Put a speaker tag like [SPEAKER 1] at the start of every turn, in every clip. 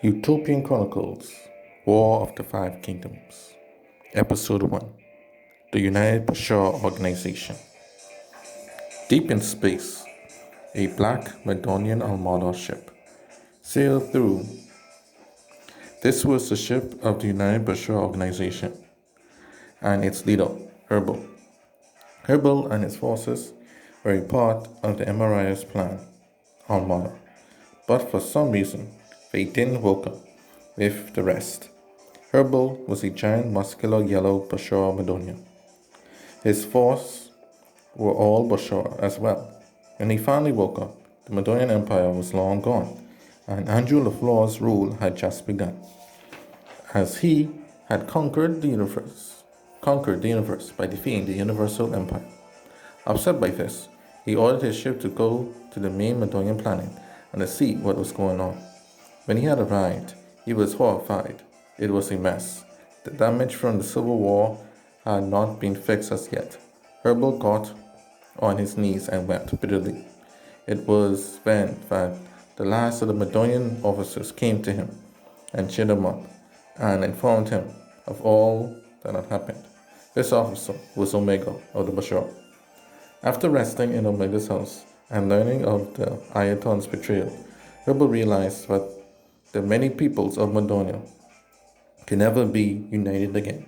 [SPEAKER 1] UTOPIAN Chronicles, War of the Five Kingdoms, Episode 1, The United Brochara Organization. Deep in space, a black Macedonian armada ship sailed through. This was the ship of the United Brochara Organization and its leader, Herbal. Herbal and his forces were a part of the MRI's plan, armada, but for some reason, they didn't woke up with the rest. Herbal was a giant muscular yellow Brochara Macedonian. His force were all Brochara as well. When he finally woke up, the Macedonian Empire was long gone, and Andrew LaFleur's rule had just begun, as he had conquered the universe by defeating the Universal Empire. Upset by this, he ordered his ship to go to the main Macedonian planet and to see what was going on. When he had arrived, he was horrified. It was a mess. The damage from the Civil War had not been fixed as yet. Herbal got on his knees and wept bitterly. It was then that the last of the Macedonian officers came to him and cheered him up and informed him of all that had happened. This officer was Omega of the Brochara. After resting in Omega's house and learning of the Ayaton's betrayal, Herbal realized that the many peoples of Macedonia can never be united again.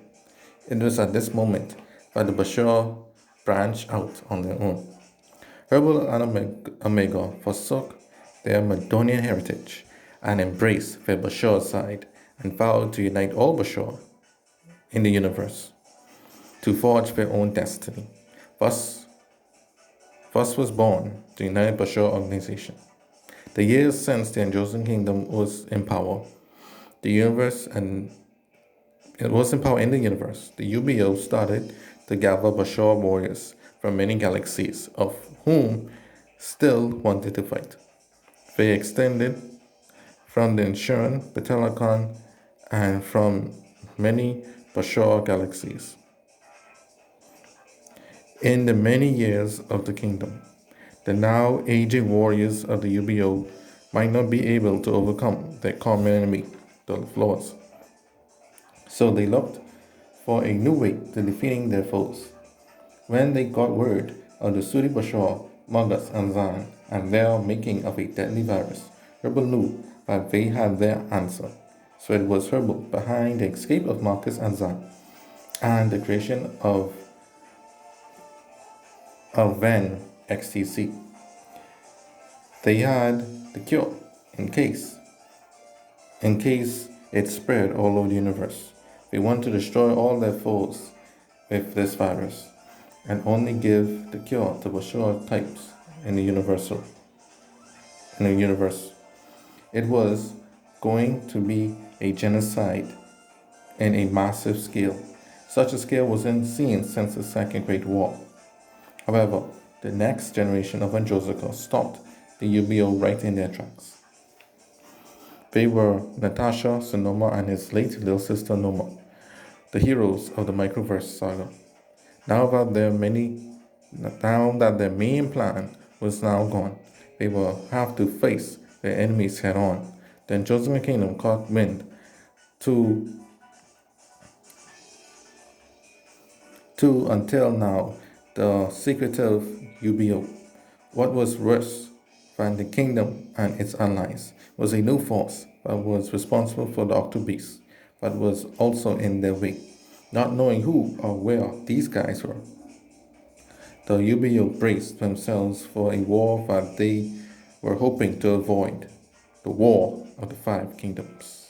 [SPEAKER 1] It was at this moment that the Brochara branched out on their own. Herbal and Omega forsook their Macedonian heritage and embraced their Brochara side and vowed to unite all Brochara in the universe to forge their own destiny. Thus was born the United Brochara Organization. The years since the Androsian Kingdom was in power, the universe and it was in power in the universe, the UBO started to gather Brochara warriors from many galaxies, of whom still wanted to fight. They extended from the Insuran, Batelacon, and from many Brochara galaxies. In the many years of the kingdom, the now aging warriors of the UBO might not be able to overcome their common enemy, the LaFleur's. So they looked for a new way to defeating their foes. When they got word of the Suri Brochara, Magus, and Zan, and their making of a deadly virus, Herbal knew that they had their answer. So it was Herbal behind the escape of Marcus and Zan, and the creation of Van XTC. They had the cure in case it spread all over the universe. They want to destroy all their foes with this virus and only give the cure to Brochara types in the universe. It was going to be a genocide in a massive scale. Such a scale wasn't seen since the Second Great War. However, the next generation of Androsica stopped the UBO right in their tracks. They were Natasha, Sonoma, and his late little sister Noma, the heroes of the Microverse saga. Now that their main plan was now gone, they will have to face their enemies head on. The Androsian Kingdom caught wind to until now the secretive UBO. What was worse than the kingdom and its allies was a new force that was responsible for the Octobeast, but was also in their way, not knowing who or where these guys were. The UBO braced themselves for a war that they were hoping to avoid, the War of the Five Kingdoms.